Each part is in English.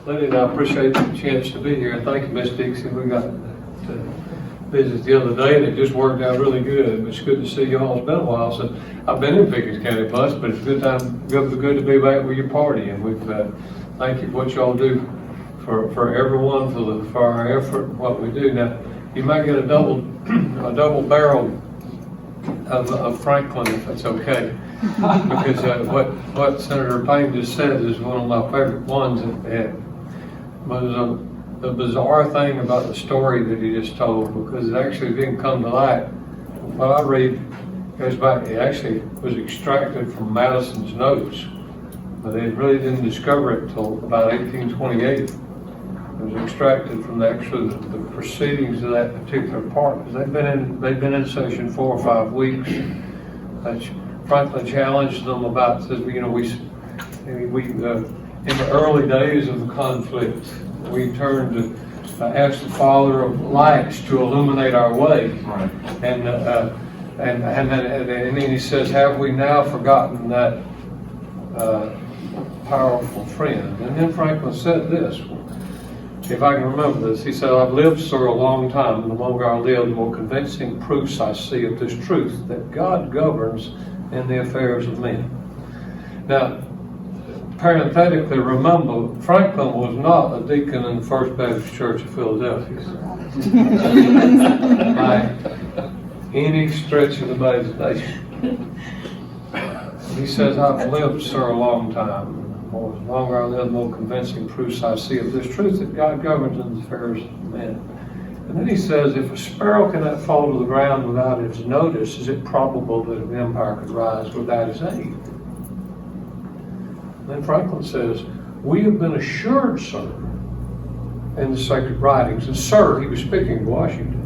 Lenny and I appreciate the chance to be here, and thank you, Miss Dixie. We got to visit the other day, and it just worked out really good. It's good to see y'all. It's been a while since I've been in Pickens County bus, but it's a good to be back with your party. And we've thank you for what y'all do for everyone, for our effort, what we do. Now, you might get a double barrel of Franklin, if that's okay, because what Senator Payne just said is one of my favorite ones. But the bizarre thing about the story that he just told, because it actually didn't come to light. What I read goes back, it actually was extracted from Madison's notes, but they really didn't discover it until about 1828. It was extracted from the proceedings of that particular part, because they've been in session 4 or 5 weeks. Franklin challenged them about, says, in the early days of the conflict, we turned to ask the Father of lights to illuminate our way. Right. And then he says, have we now forgotten that powerful friend? And then Franklin said this, if I can remember this, he said, I've lived, sir, a long time, and the longer I live, the more convincing proofs I see of this truth, that God governs in the affairs of men. Now, parenthetically, remember, Franklin was not a deacon in the First Baptist Church of Philadelphia. By any stretch of the imagination. He says, I've lived, sir, a long time. The longer I live, the more convincing proofs I see of this truth, that God governs in the affairs of men. And then he says, if a sparrow cannot fall to the ground without its notice, is it probable that an empire could rise without its aid? Then Franklin says, we have been assured, sir, in the sacred writings, and sir, he was speaking to Washington.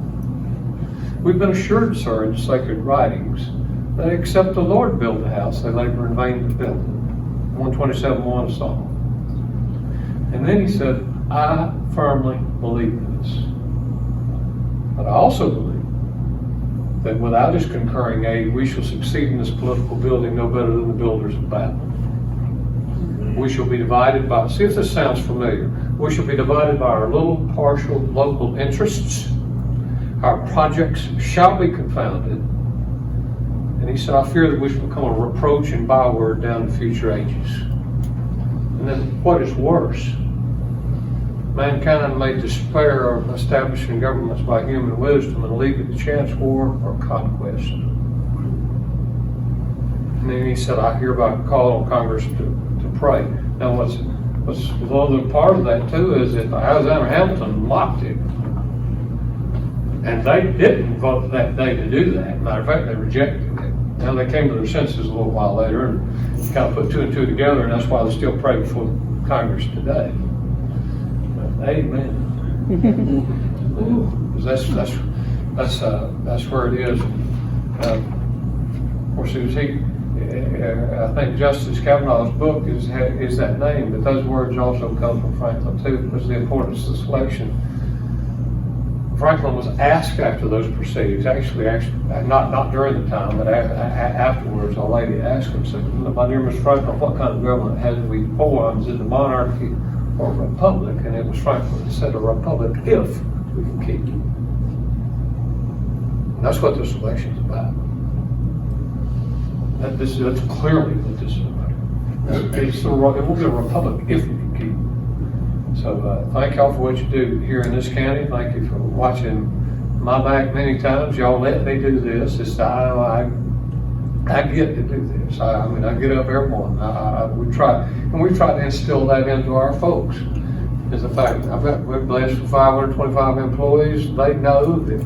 We've been assured, sir, in the sacred writings, that except the Lord build the house, they labor in vain to build it. 127:1 Psalm. And then he said, I firmly believe this. But I also believe that without his concurring aid, we shall succeed in this political building no better than the builders of Babel. We shall be divided by, see if this sounds familiar, we shall be divided by our little partial local interests. Our projects shall be confounded. And he said, I fear that we shall become a reproach and byword down to future ages. And then what is worse? Mankind may despair of establishing governments by human wisdom and leave it to chance war or conquest. And then he said, I hereby call on Congress to pray. Now what's the other part of that too is that Alexander Hamilton mocked it. And they didn't vote that day to do that. Matter of fact, they rejected it. Now they came to their senses a little while later and kind of put 2 and 2 together, and that's why they still pray before Congress today. But, amen. That's where it is. Of course, it was I think Justice Kavanaugh's book is that name, but those words also come from Franklin too, because of the importance of the selection. Franklin was asked after those proceedings, actually not during the time, but afterwards, a lady asked him, said, my dear Mr. Franklin, what kind of government has we for? Is it a monarchy or a republic? And it was Franklin that said, a republic if we can keep it. And that's what this election is about. That's clearly what this is about. It will be a republic if we can keep it. So thank y'all for what you do here in this county. Thank you for watching my back many times. Y'all let me do this. I get to do this. I get up every morning. We try to instill that into our folks. Is the fact we're blessed with 525 employees. They know that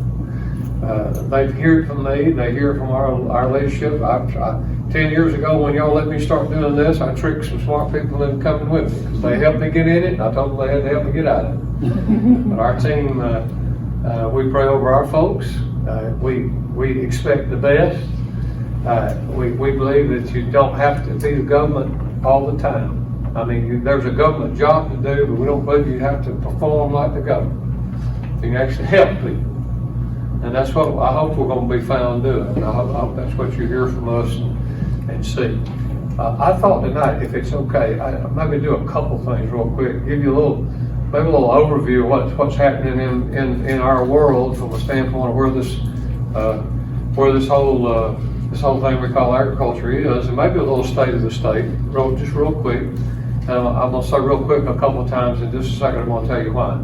they hear it from me. They hear it from our leadership. 10 years ago, when y'all let me start doing this, I tricked some smart people into coming with me because they helped me get in it, and I told them they had to help me get out of it. But our team, we pray over our folks. We expect the best. We believe that you don't have to be the government all the time. I mean, there's a government job to do, but we don't believe you have to perform like the government. You can actually help people. And that's what I hope we're going to be found doing. I hope that's what you hear from us and see. I thought tonight, if it's okay, I maybe do a couple things real quick, give you maybe a little overview of what's happening in our world from a standpoint of where this whole thing we call agriculture is, and maybe a little state of the state, just real quick. I'm going to say real quick a couple of times in just a second. I'm going to tell you why.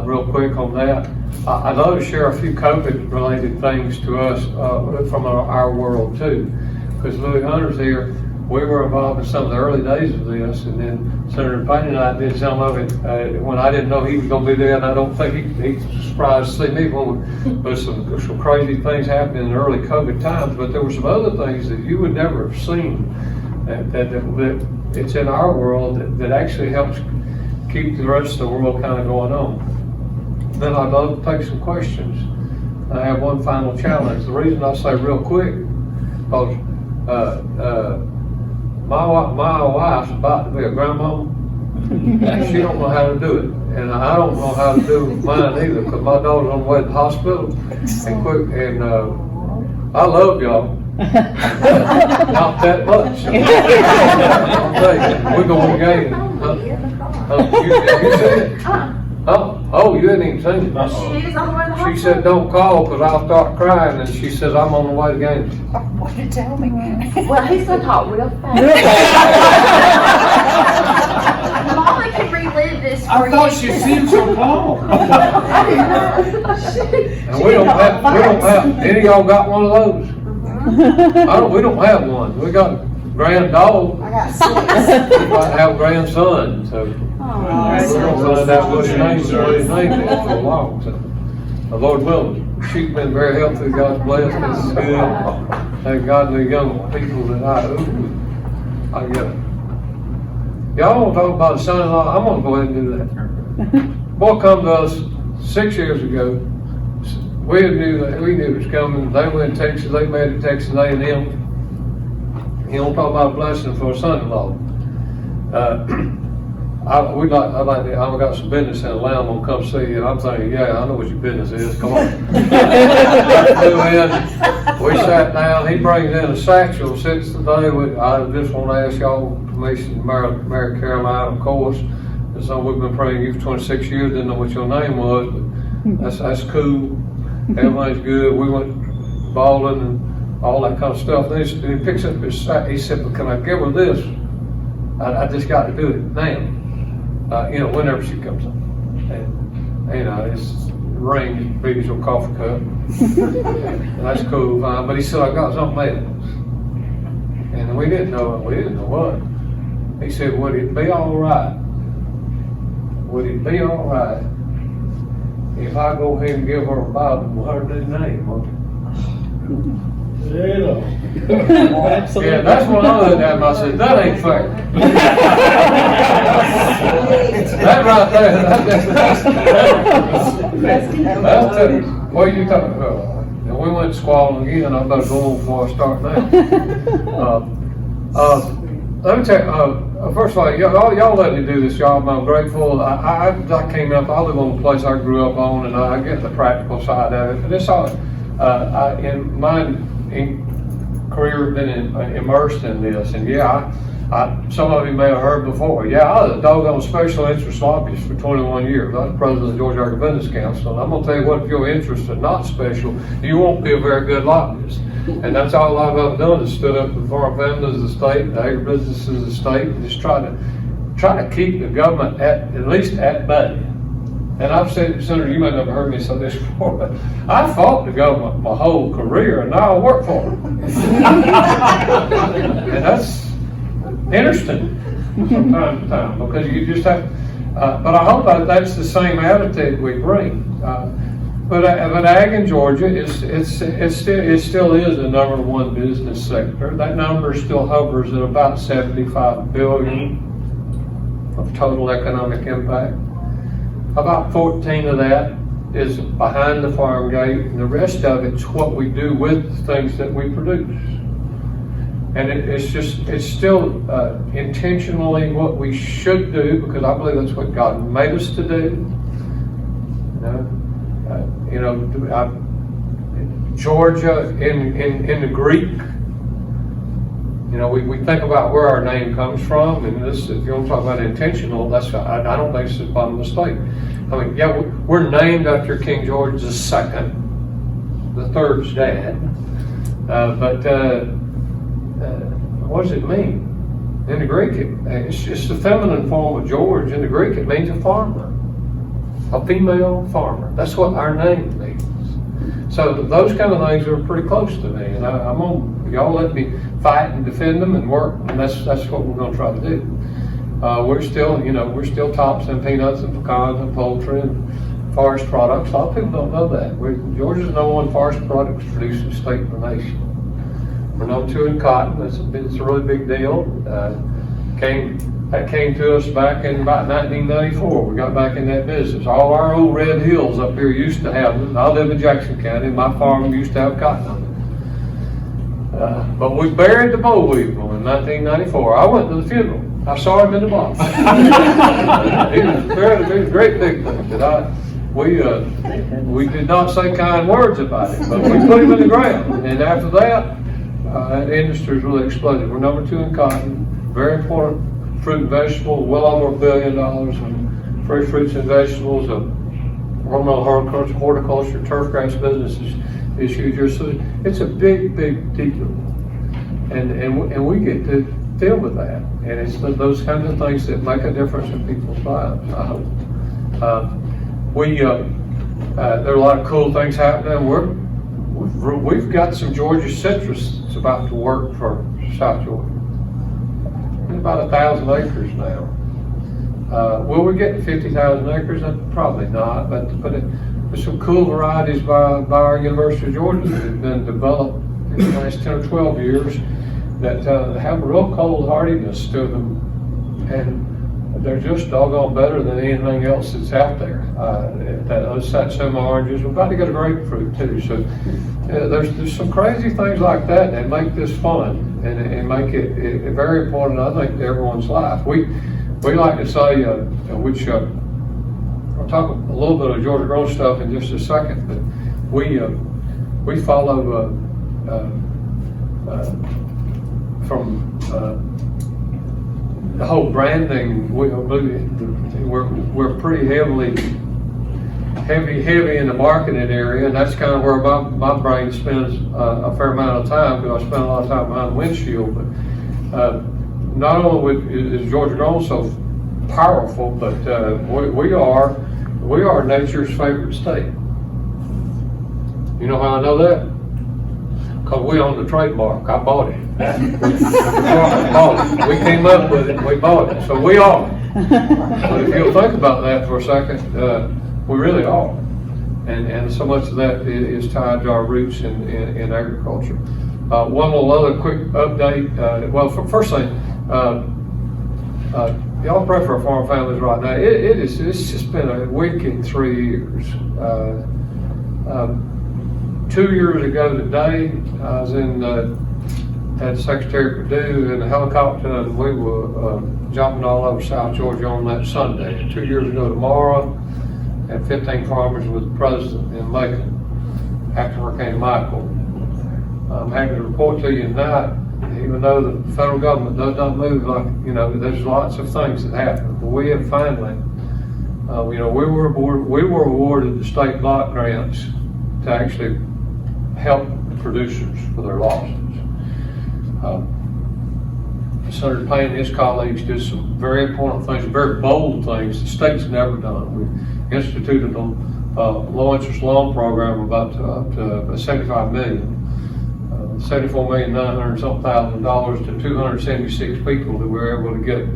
Real quick on that, I'd love to share a few COVID-related things to us from our world too, because Louis Hunter's here. We were involved in some of the early days of this, and then Senator Payne and I did some of it when I didn't know he was going to be there, and I don't think he was surprised to see me when there was some crazy things happening in the early COVID times, but there were some other things that you would never have seen that it's in our world that actually helps keep the rest of the world kind of going on. Then I'd love to take some questions. I have one final challenge. The reason I say real quick, because my wife's about to be a grandma, and she don't know how to do it, and I don't know how to do mine either, because my daughter's on the way to the hospital, and I love y'all. Not that much. I'll tell you, we're going to game. You seen it? Oh, you hadn't even seen it. She is on the way to the hospital. She said, don't call because I'll start crying, and she says, I'm on the way to games. What did you tell me? Well, he's going to talk real fast. Molly can relive this for I thought you. she seemed so calm. And we don't have, any of y'all got one of those? We don't have one. We got grand dog. I got 6. We might have grandson, so we're gonna find out what his name is for a while. So, Lord willing, she's been very healthy. God's blessed. This is good. Thank God the young people that I get it. Y'all want to talk about a son-in-law? I'm gonna go ahead and do that. Boy come to us 6 years ago. We knew it was coming. They went to Texas. They made it Texas A&M. You don't talk about a blessing for a son-in-law. I've got some business in Atlanta. I'm gonna come see you. And I'm thinking, yeah, I know what your business is. Come on. We sat down. He brings in a satchel. Since the day I just want to ask y'all permission to marry Caroline, of course. And so we've been praying you for 26 years. Didn't know what your name was, but that's cool. Everything's good. We went bowling and all that kind of stuff. Then he picks up his sack. He said, "But can I give her this? I just got to do it now. Whenever she comes in." And it's ring, big as your coffee cup. And that's cool, fine. But he said, "I got something else." And we didn't know what. He said, "Would it be all right? Would it be all right if I go ahead and give her a Bible with her new name?" Yeah, that's when I looked at him. I said, "That ain't fair." That right there. That's what are you talking about? And we went squalling again. I better go on before I start now. Let me tell you, first of all, y'all let me do this, y'all. I'm grateful. I came up, I live on the place I grew up on, and I get the practical side of it. But it's all, in my career, been immersed in this. And yeah, some of you may have heard before. Yeah, I was a doggone special interest lobbyist for 21 years. I was president of the Georgia Agribusiness Council. And I'm going to tell you what, if your interests are not special, you won't be a very good lobbyist. And that's all I've ever done is stood up for the farm families of the state, the agribusinesses of the state, and just try to keep the government at least at bay. And I've said, Senator, you might have heard me say this before, but I fought the government my whole career, and now I work for them. And that's interesting from time to time, because you just have, but I hope that's the same attitude we bring. But ag in Georgia it still is the number one business sector. That number still hovers at about $75 billion of total economic impact. About 14 of that is behind the farm gate, and the rest of it's what we do with the things that we produce. And it's still intentionally what we should do, because I believe that's what God made us to do. Georgia in the Greek You know, we think about where our name comes from, and this, if you want to talk about intentional, I don't think it's a mistake. I mean, yeah, we're named after King George II, the third's dad, but what does it mean? In the Greek, it's the feminine form of George. In the Greek, it means a farmer, a female farmer. That's what our name means. So those kind of things are pretty close to me, and I'm on. Y'all let me fight and defend them and work, and that's what we're going to try to do. We're still tops in peanuts and pecans and poultry and forest products. A lot of people don't know that. Georgia's the number one forest products producing state in the nation. We're number 2 in cotton. It's a really big deal. That came to us back in about 1994. We got back in that business. All our old red hills up here used to have them. I live in Jackson County. My farm used to have cotton on it. But we buried the boll weevil in 1994. I went to the funeral. I saw him in the box. He was buried. It was a great big thing. We did not say kind words about it, but we put him in the ground. And after that, that industry's really exploded. We're number 2 in cotton. Very important fruit and vegetables, well over $1 billion in fresh fruits and vegetables. Ornamental horticulture, turf grass business is huge. So it's a big deal, and we get to deal with that. And it's those kinds of things that make a difference in people's lives, I hope. There are a lot of cool things happening. We've got some Georgia citrus that's about to work for South Georgia. About 1,000 acres now. Will we get to 50,000 acres? Probably not, but there's some cool varieties by our University of Georgia that have been developed in the last 10 or 12 years that have a real cold hardiness to them, and they're just doggone better than anything else that's out there. Those Satsuma oranges, we're about to get a grapefruit too, so there's some crazy things like that that make this fun and make it very important, I think, to everyone's life. We like to say, which I'll talk a little bit of Georgia grown stuff in just a second, but we follow from the whole branding. We're pretty heavy in the marketing area, and that's kind of where my brain spends a fair amount of time, because I spend a lot of time behind the windshield. But not only is Georgia grown so powerful, but we are nature's favorite state. You know how I know that? Because we own the trademark. I bought it. We came up with it. We bought it. So we are. But if you'll think about that for a second, we really are, and so much of that is tied to our roots in agriculture. One little other quick update. First thing, y'all pray for our farm families right now. It's just been a wicked 3 years. 2 years ago today, I was had Secretary Perdue in a helicopter, and we were jumping all over South Georgia on that Sunday. 2 years ago tomorrow, had 15 farmers with the president in Macon after Hurricane Michael. I'm happy to report to you tonight, even though the federal government does not move like, there's lots of things that happen. But we have finally, we were awarded the state block grants to actually help producers for their losses. Senator Payne and his colleagues did some very important things, very bold things the state's never done. We instituted a low interest loan program about up to $75 million, $74,900,000 to 276 people that we were able to get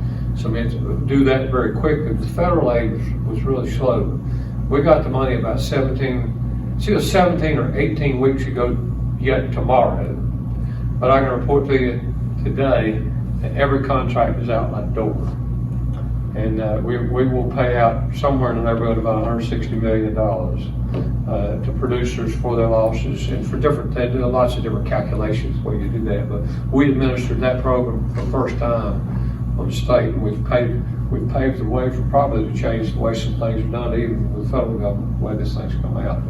do that very quickly. The federal aid was really slow. We got the money about 17 or 18 weeks ago, yet tomorrow. But I can report to you today that every contract is out my door. And we will pay out somewhere in the neighborhood of about $160 million to producers for their losses, and they do lots of different calculations where you do that. But we administered that program for the first time on the state, and we've paved the way for probably to change the way some things are done, even with the federal government, the way this thing's come out.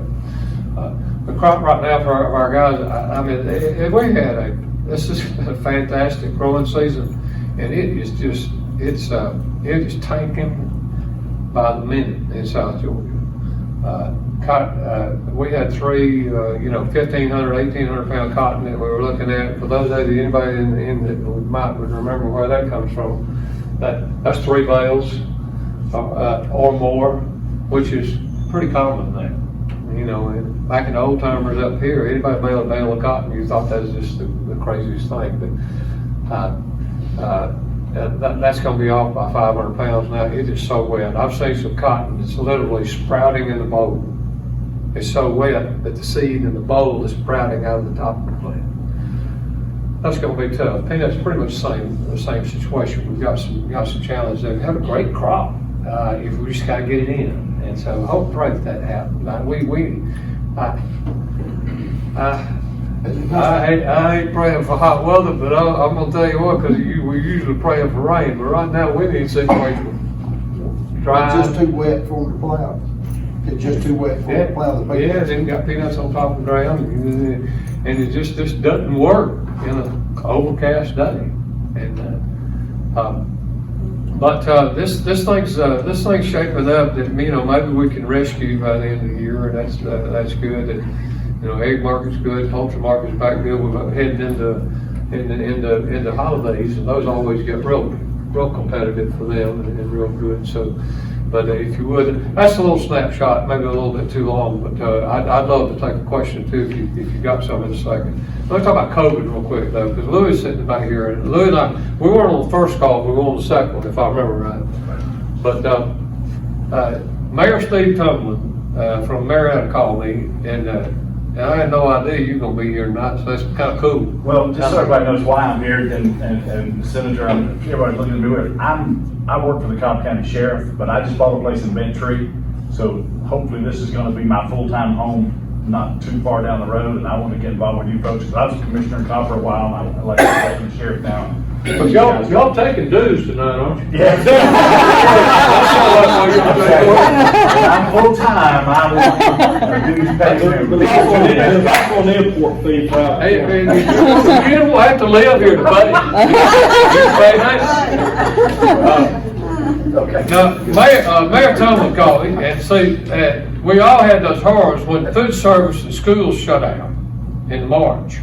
But the crop right now for our guys, I mean, if we had this is a fantastic growing season, and it is just, it is tanking by the minute in South Georgia. We had three, 1,500, 1,800 pound cotton that we were looking at. For those of you, anybody in that might remember where that comes from, that's 3 bales or more, which is pretty common now. And back in the old timers up here, anybody baled a bale of cotton, you thought that was just the craziest thing. But that's going to be off by 500 pounds now. It is so wet. I've seen some cotton that's literally sprouting in the bowl. It's so wet that the seed in the bowl is sprouting out of the top of the plant. That's going to be tough. Peanuts pretty much the same situation. We've got some challenges there. We have a great crop if we just got to get it in. And so hope and pray that happens. I hate praying for hot weather, but I'm going to tell you what, because we're usually praying for rain, but right now we need a situation dry. It's just too wet for them to plow. It's just too wet for them to plow the peanuts. Yeah, then got peanuts on top of the ground, and it just doesn't work in an overcast day. And but this thing's shaping up that maybe we can rescue by the end of the year, and that's good. And egg market's good, poultry market's back good. We're heading into holidays, and those always get real competitive for them and real good. So, but if you would, that's a little snapshot, maybe a little bit too long, but I'd love to take a question too if you got some in a second. Let me talk about COVID real quick though, because Louis is sitting back here, and Louis and I, we weren't on the first call, we were on the second one, if I remember right. But Mayor Steve Tumlin from Marietta called me, and I had no idea you were going to be here tonight, so that's kind of cool. Well, just so everybody knows why I'm here, and Senator, everybody's looking at me weird. I work for the Cobb County Sheriff, but I just bought a place in Bent Tree, so hopefully this is going to be my full-time home, not too far down the road, and I want to get involved with you folks, because I was a commissioner in Cobb for a while, and I'm like the sheriff now. But y'all taking dues tonight, aren't you? Yeah. I'm full-time, I want dues paid. That's on the import fee, right? Hey, man, you don't have to live here to pay. You pay that. Okay. Now, Mayor Tumlin called me, and see, we all had those horrors when food service and schools shut down in March.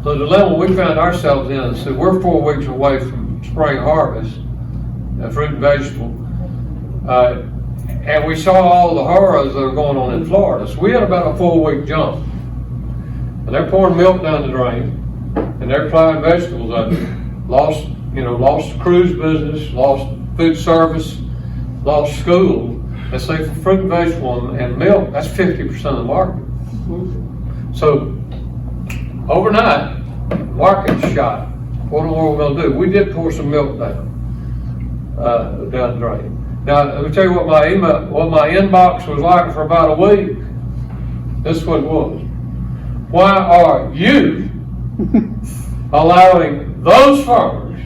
So the level we found ourselves in, so we're 4 weeks away from spring harvest, fruit and vegetable, and we saw all the horrors that are going on in Florida. So we had about a 4-week jump, and they're pouring milk down the drain, and they're applying vegetables under. Lost cruise business, lost food service, lost school. Let's say for fruit and vegetable and milk, that's 50% of the market. So overnight, market shot. What are we going to do? We did pour some milk down the drain. Now, let me tell you what my inbox was like for about a week. This is what it was. Why are you allowing those farmers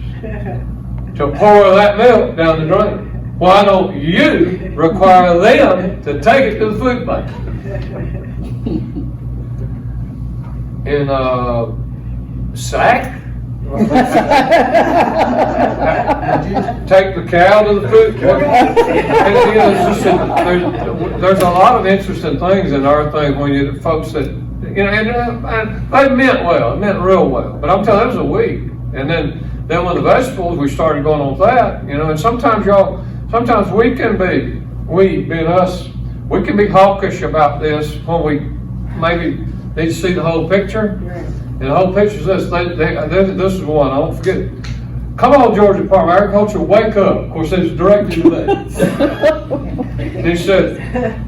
to pour that milk down the drain? Why don't you require them to take it to the food bank? In sack? Take the cow to the food bank? There's a lot of interesting things in our thing when you folks that, and they meant well, it meant real well, but I'm telling you, it was a week. And then when the vegetables, we started going on with that, and sometimes we can be, being us, we can be hawkish about this when we maybe need to see the whole picture. And the whole picture is this. This is one, I won't forget it. Come on, Georgia Department of Agriculture, wake up. Of course, it was directed to me. He said,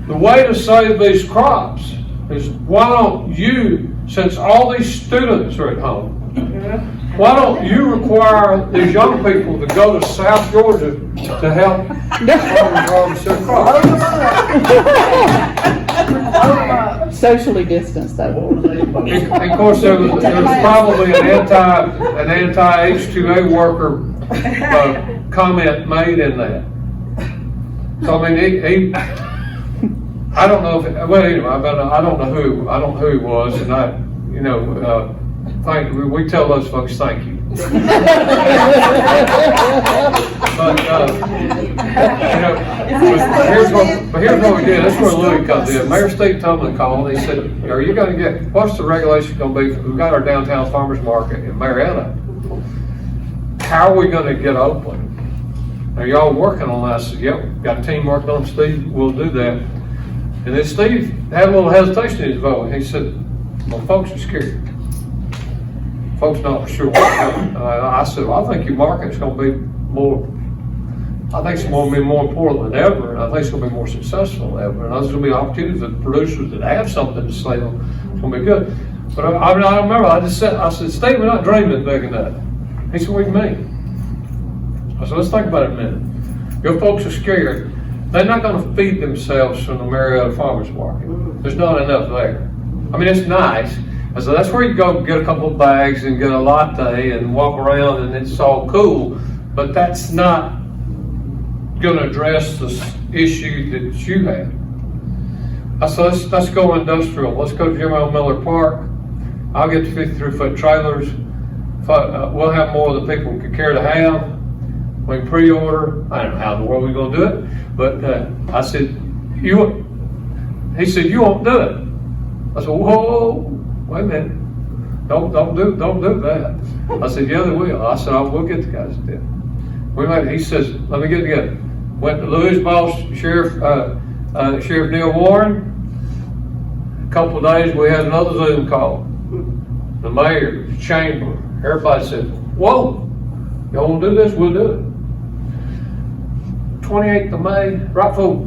the way to save these crops is, why don't you, since all these students are at home, why don't you require these young people to go to South Georgia to help farmers harvest their crops? Socially distanced, though. And of course, there was probably an anti-H2A worker comment made in that. So I mean, I don't know if, well, anyway, I don't know who he was, and we tell those folks, thank you. But, here's what we did. That's where Louis comes in. Mayor Steve Tumlin called. He said, "Are you going to get? What's the regulation going to be? We've got our downtown farmers market in Marietta. How are we going to get open? Are y'all working on that?" I said, "Yep, got a team working on it. Steve, we'll do that." And then Steve had a little hesitation in his vote. He said, "Well, folks are scared. Folks not sure what's coming." I said, "Well, I think your market's going to be more. I think it's going to be more important than ever, and I think it's going to be more successful than ever. And there's going to be opportunities for the producers that have something to sell. It's going to be good." But I remember I said, "Steve, we're not dreaming big enough." He said, "What do you mean?" I said, "Let's think about it a minute. Your folks are scared. They're not going to feed themselves from the Marietta Farmers Market. There's not enough there. I mean, it's nice." I said, "That's where you go get a couple of bags and get a latte and walk around and it's all cool, but that's not going to address the issue that you have." I said, let's go industrial. Let's go to Jeremiah Miller Park. I'll get the 53-foot trailers. We'll have more than people can care to have. We can pre-order. I don't know how in the world we're going to do it, but I said, he said, "You won't do it." I said, "Whoa, wait a minute. Don't do that." I said, "Yeah, they will." I said, "We'll get the guys to do it." He says, "Let me get together." Went to Louis' boss, Sheriff Neil Warren. A couple of days, we had another Zoom call. The mayor, the chamber, everybody said, "Whoa, y'all want to do this? We'll do it." 28th of May, right before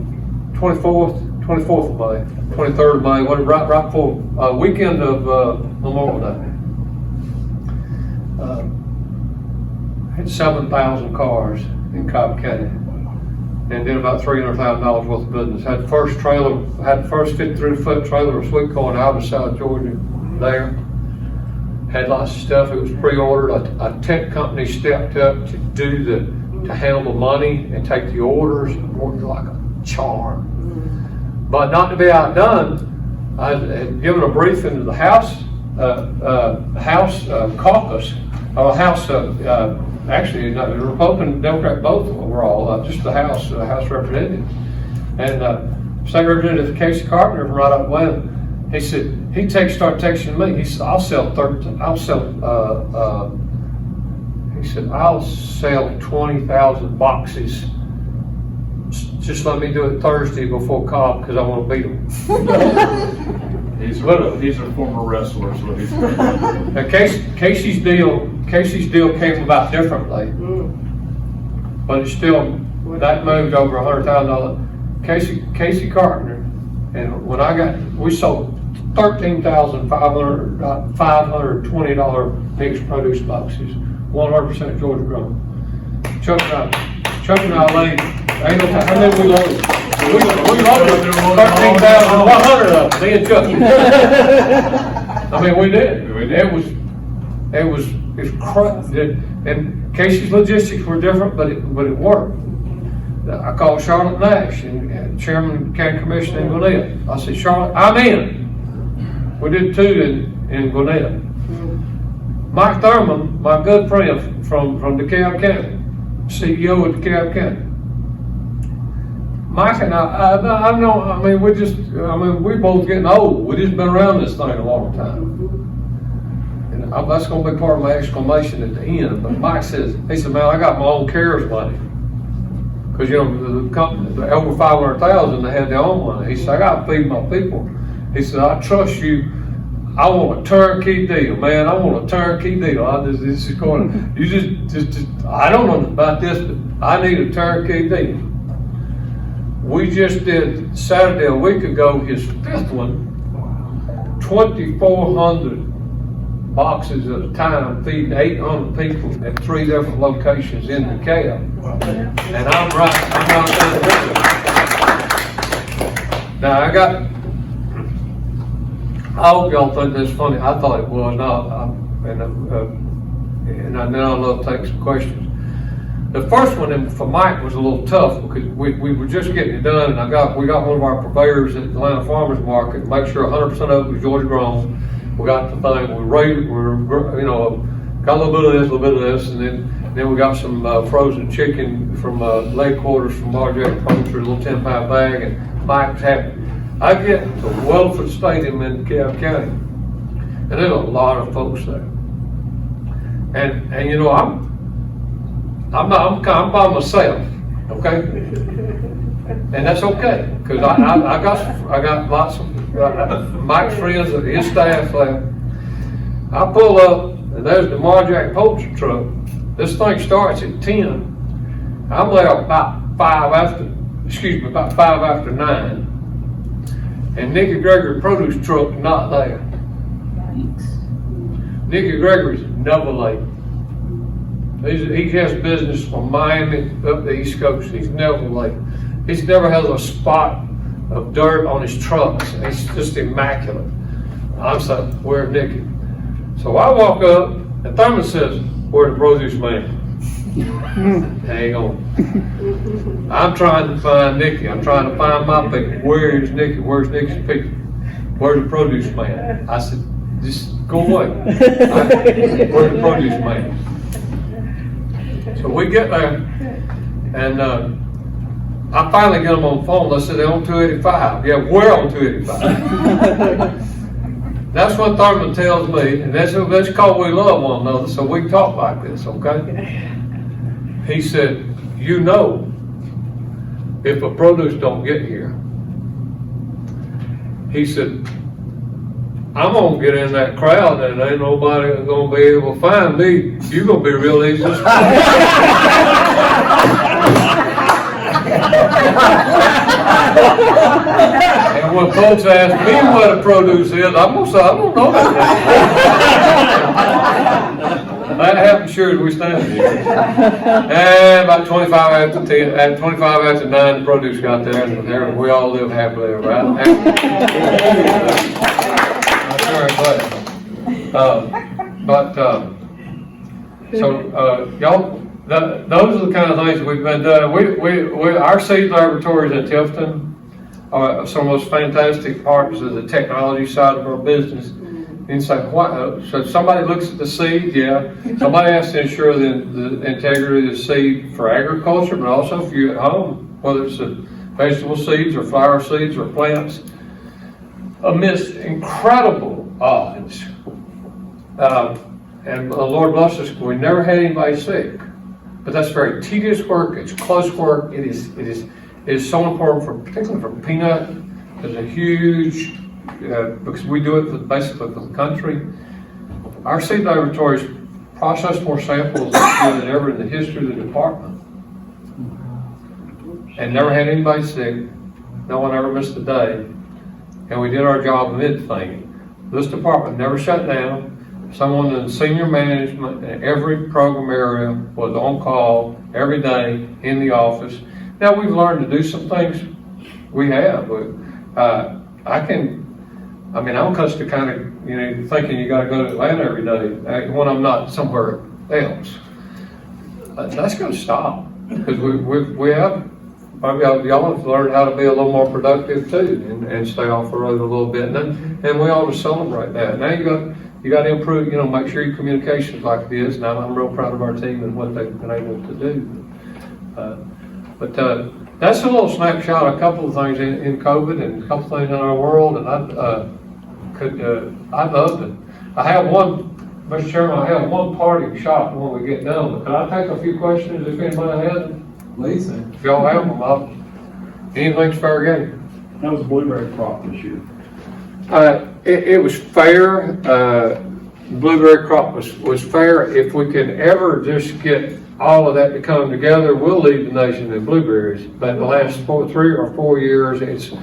24th of May, 23rd of May, right before weekend of Memorial Day. Had 7,000 cars in Cobb County and did about $300,000 worth of business. Had the first 53-foot trailer of sweet corn out of South Georgia there. Had lots of stuff. It was pre-ordered. A tech company stepped up to handle the money and take the orders. It worked like a charm. But not to be outdone, I had given a briefing to the House caucus, or House. Actually, the Republican and Democrat both were all just the House representatives. And State Representative Casey Carpenter from right up Atlanta, he said started texting me. He said, I'll sell 20,000 boxes. Just let me do it Thursday before Cobb because I want to beat him. He's a former wrestler, so he's. Now Casey's deal came about differently, but it's still that moved over $100,000. Casey Carpenter, and we sold $13,520 mixed produce boxes, 100% Georgia grown. Chuck and I laid. Ain't no time. How many we loaded? We loaded 13,100 of them. Me and Chuck. I mean, we did. It was and Casey's logistics were different, but it worked. I called Charlotte Nash and Chairman of the County Commission in Gwinnett. I said, "Charlotte, I'm in." We did two in Gwinnett. Mike Thurman, my good friend from DeKalb County, CEO of DeKalb County. Mike and we're both getting old. We just been around this thing a long time. And that's going to be part of my exclamation at the end. But Mike says, he said, "Man, I got my own CARES money." Because, the company, over 500,000, they had their own money. He said, "I got to feed my people." He said, "I trust you. I want a turnkey deal, man. I want a turnkey deal. I don't know about this, but I need a turnkey deal." We just did Saturday a week ago, his fifth one, 2,400 boxes at a time, feeding 800 people at 3 different locations in DeKalb. And I'm not done with it. Now I hope y'all think that's funny. I thought it was not, and then I'll love to take some questions. The first one for Mike was a little tough because we were just getting it done, and we got one of our purveyors at the Atlanta Farmers Market, make sure 100% of it was Georgia grown. we got the thing, we're, you know, got a little bit of this, a little bit of this, and then we got some frozen chicken from leg quarters from Marjack Poultry, a little 10-pound bag, and Mike's happy. I get to Weatherford Stadium in DeKalb County, and there's a lot of folks there. And you know, I'm by myself, okay? And that's okay, because I got lots of Mike's friends and his staff there. I pull up, and there's the Marjack Poultry truck. This thing starts at 10. I'm there about 5 after 9. And Nicky Gregory produce truck not there. Nicky Gregory's never late. He has business from Miami up the East Coast. He's never late. He's never has a spot of dirt on his trucks. He's just immaculate. I'm saying, where's Nicky? So I walk up, and Thurman says, "Where's the produce man?" Hang on. I'm trying to find Nicky. I'm trying to find my people. Where's Nicky? Where's Nicky's people? Where's the produce man? I said, just go away. Where's the produce man? So we get there, and I finally get them on the phone. They said they're on 285. Yeah, we're on 285. That's what Thurman tells me, and that's called we love one another, so we talk like this, okay? He said, you know, if a produce don't get here, he said, I'm gonna get in that crowd and ain't nobody gonna be able to find me. You're gonna be real easy to spot. And when folks ask me what a produce is, I'm gonna say, I don't know that. That happens sure as we stand here. And about 25 after 10, at 25 after 9, the produce got there, and there we all live happily ever after. Y'all, those are the kind of things we've been doing. Our seed laboratories in Tifton are some of those fantastic parts of the technology side of our business. And so somebody looks at the seed, yeah. Somebody has to ensure the integrity of the seed for agriculture, but also for you at home, whether it's vegetable seeds or flower seeds or plants. Amidst incredible odds, and the Lord bless us, we never had anybody sick. But that's very tedious work. It's close work. It is so important, particularly for peanut. There's a huge because we do it basically for the country. Our seed laboratories process more samples than ever in the history of the department, and never had anybody sick. No one ever missed a day. And we did our job mid-thing. This department never shut down. Someone in senior management in every program area was on call every day in the office. Now we've learned to do some things. We have. I'm accustomed to kind of, thinking you got to go to Atlanta every day when I'm not somewhere else. That's going to stop because we have. Y'all have learned how to be a little more productive too, and stay off the road a little bit, and we ought to celebrate that. Now you got to improve, make sure your communication is like it is. And I'm real proud of our team and what they've been able to do. But that's a little snapshot of a couple of things in COVID and a couple of things in our world, and I'd love to. I have one, Mr. Chairman. I have one parting shot when we get done. But can I take a few questions if anybody has them? Please. If y'all have them, anything's fair game. How was the blueberry crop this year? It was fair. Blueberry crop was fair. If we can ever just get all of that to come together, we'll lead the nation in blueberries. But the last 3 or 4 years, it's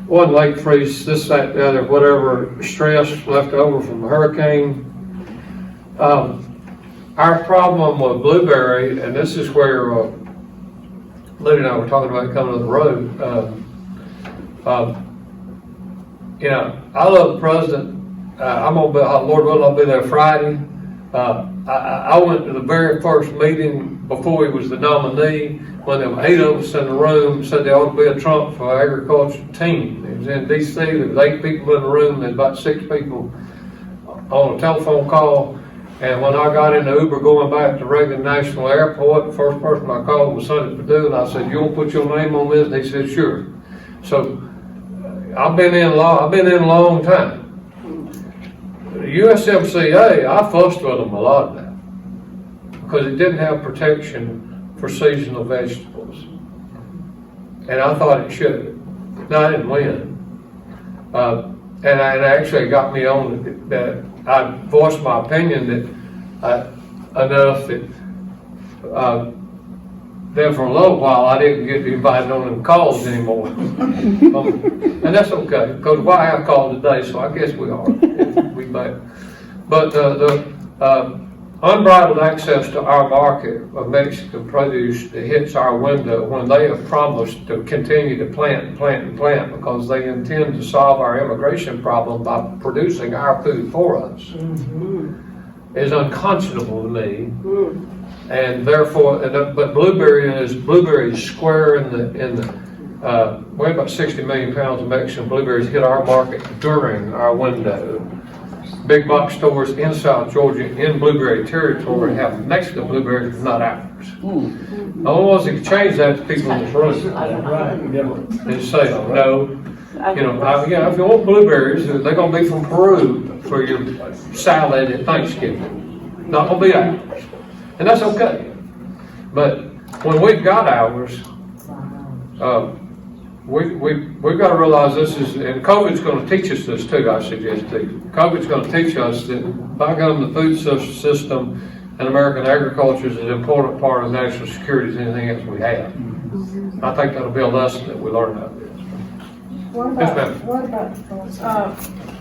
one late freeze, this, that, the other, whatever stress left over from the hurricane. Our problem with blueberry, and this is where Liddy and I were talking about coming to the road. I love the president. I'm gonna be, Lord willing, I'll be there Friday. I went to the very first meeting before he was the nominee, when there were 8 of us in the room, said there ought to be a Trump for agriculture team. It was in DC, there was 8 people in the room, and about 6 people on a telephone call, and when I got in the Uber going back to Reagan National Airport, the first person I called was Sonny Perdue, and I said, "You want to put your name on this?" And he said, "Sure." So I've been in a long time. The USMCA, I fussed with them a lot now because it didn't have protection for seasonal vegetables, and I thought it should. Now I didn't win, and it actually got me on that I voiced my opinion that enough that then for a little while I didn't get invited on them calls anymore, and that's okay because the White House called today, so I guess we are. We may. But the unbridled access to our market of Mexican produce that hits our window when they have promised to continue to plant because they intend to solve our immigration problem by producing our food for us is unconscionable to me. And therefore, but blueberry is square in the we have about 60 million pounds of Mexican blueberries hit our market during our window. Big box stores in South Georgia in blueberry territory have Mexican blueberries, not ours. The only ones that can change that to people in this room and say, no, if you want blueberries, they're going to be from Peru for your salad at Thanksgiving. Not going to be ours. And that's okay. But when we've got ours, we've got to realize this is, and COVID's going to teach us this too, I suggest to you. COVID's going to teach us that by God, the food system and American agriculture is an important part of national security as anything else we have. I think that'll be a lesson that we learn out of this.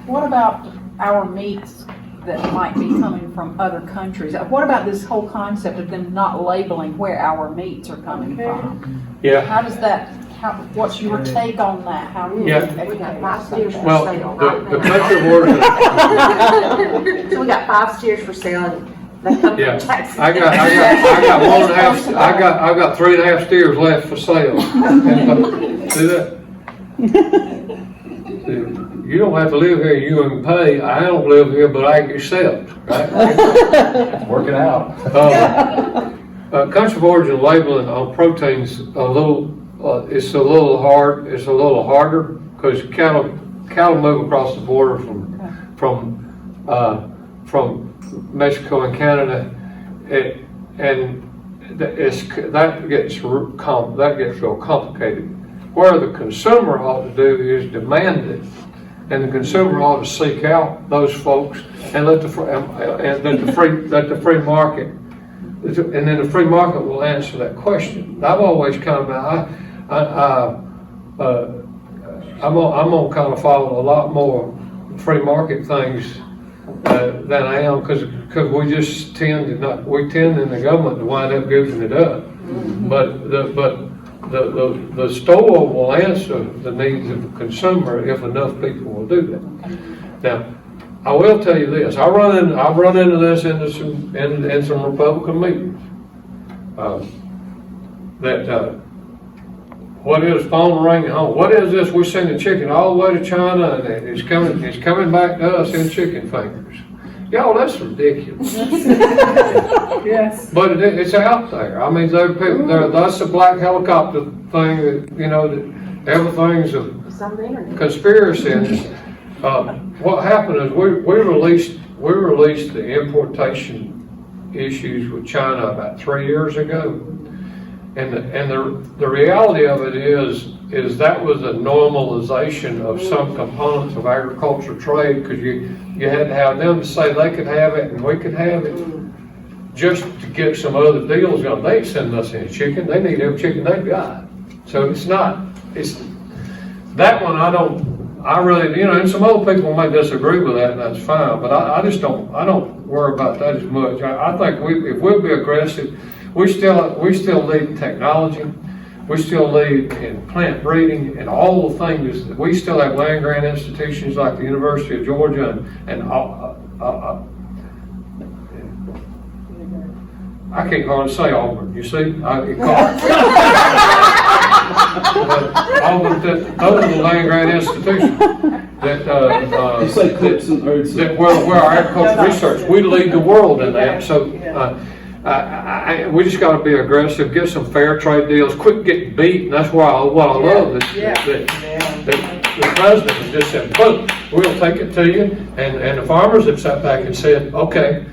What about our meats that might be coming from other countries? What about this whole concept of them not labeling where our meats are coming from? Yeah. How does that, what's your take on that? Yeah. We got 5 steers for Well, sale the right country of origin, now. So we got 5 steers for sale and they come yeah, from Texas. I got 3.5 steers left for sale. See that? You don't have to live here, you can pay. I don't live here, but I accept, right? Working out. Country of origin labeling on proteins it's a little harder because cattle move across the border from Mexico and Canada, and that gets real complicated. Where the consumer ought to do is demand it, and the consumer ought to seek out those folks and let the free market, and then the free market will answer that question. I've always kind of I'm gonna kind of follow a lot more free market things than I am because we just tend in the government to wind up goofing it up. But the store will answer the needs of the consumer if enough people will do that. Now, I will tell you this: I've run into this in some Republican meetings. What is phone ringing home? What is this? We're sending chicken all the way to China, and it's coming back to us in chicken fingers. Y'all, that's ridiculous. Yes. But it's out there. I mean, that's the black helicopter thing that, that everything's a conspiracy. What happened is we released the importation issues with China about 3 years ago. And the reality of it is that was a normalization of some components of agricultural trade because you had to have them to say they could have it and we could have it just to get some other deals going. They ain't sending us any chicken. They need every chicken they've got. So it's that one I really, and some other people may disagree with that and that's fine, but I don't worry about that as much. I think if we'll be aggressive, we still lead technology. We still lead in plant breeding and all the things. We still have land grant institutions like the University of Georgia and I can't hardly say Auburn. You see, Auburn. Those are the land grant institutions. that, You say clips and birds. that where our agricultural research, we lead the world in that, so, we just gotta be aggressive, get some fair trade deals, quit getting beat, and that's what I love, that the president has just said, look, we'll take it to you, and the farmers have sat back and said, okay,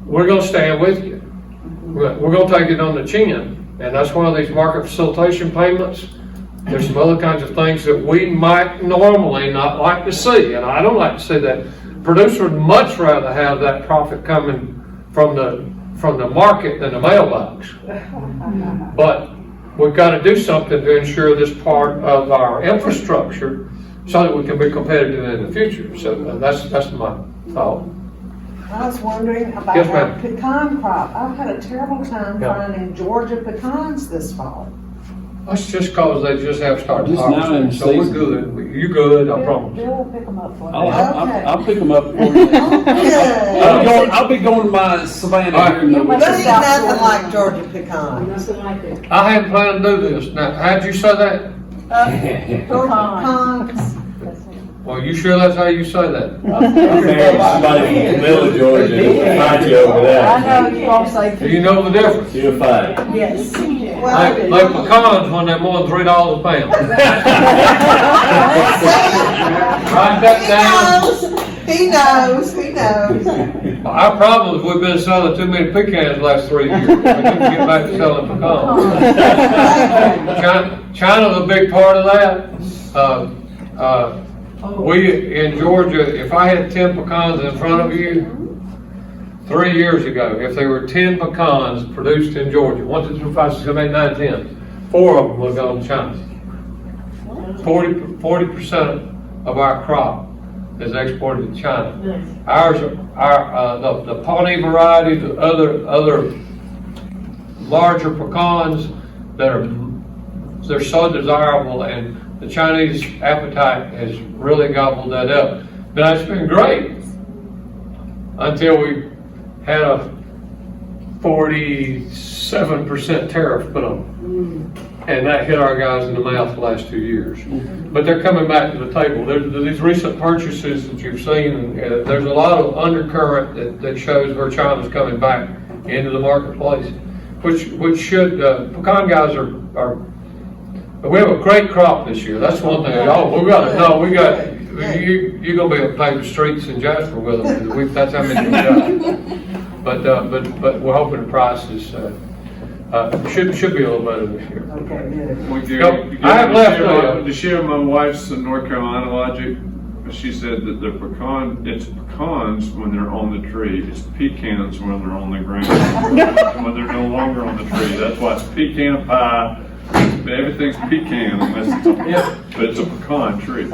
we're gonna stand with you. We're gonna take it on the chin, and that's one of these market facilitation payments. There's some other kinds of things that we might normally not like to see, and I don't like to see that. Producer would much rather have that profit coming from the market than the mailbox. But we've got to do something to ensure this part of our infrastructure so that we can be competitive in the future. So that's my thought. I was wondering about Yes, our ma'am. pecan crop. I've had a terrible time Yeah. finding Georgia pecans this fall. That's just cause they just have started Just now in harvesting, so we're season. good. You good, I promise. Bill will pick them up for Oh, you. I'll pick them up for you. Okay. I'll be going to my Savannah here in the You week. must But ain't have nothing South like Georgia pecans. I hadn't planned to do this. Now, how'd you say that? Georgia pecans. Well, you sure that's how you say that? I'm married to somebody from the middle of Georgia, and we'll find you over I there. know you won't say. Do you know the difference? You're fine. Yes. Well, I Like do. like pecans when they're more than $3 a pound. Write that down. He knows. Our problem is we've been selling too many pecans the last 3 years. We need to get back to selling pecans. China's a big part of that. We, in Georgia, if I had 10 pecans in front of you, 3 years ago, if there were 10 pecans produced in Georgia, 1, 2, 3, 4, 5, 6, 7, 8, 9, 10, 4 of them would go to China. 40% of our crop is exported to China. Ours, the Pawnee variety, the other larger pecans they're so desirable, and the Chinese appetite has really gobbled that up. Now, it's been great until we had a 47% tariff put on them. And that hit our guys in the mouth the last 2 years. But they're coming back to the table. There's these recent purchases that you've seen, there's a lot of undercurrent that shows where China's coming back into the marketplace, which should, pecan guys are we have a great crop this year. That's one thing. Oh, we got to know. You're gonna be able to pave the streets in Jasper with them. Because that's how many we got. But we're hoping the prices should be a little better this year. Okay, good. Well, Yep. I have left To share my wife's North Carolina logic, she said that it's pecans when they're on the tree, it's pecans when they're on the ground, when they're no longer on the tree. That's why it's pecan pie. Everything's pecan unless it's but it's a pecan tree.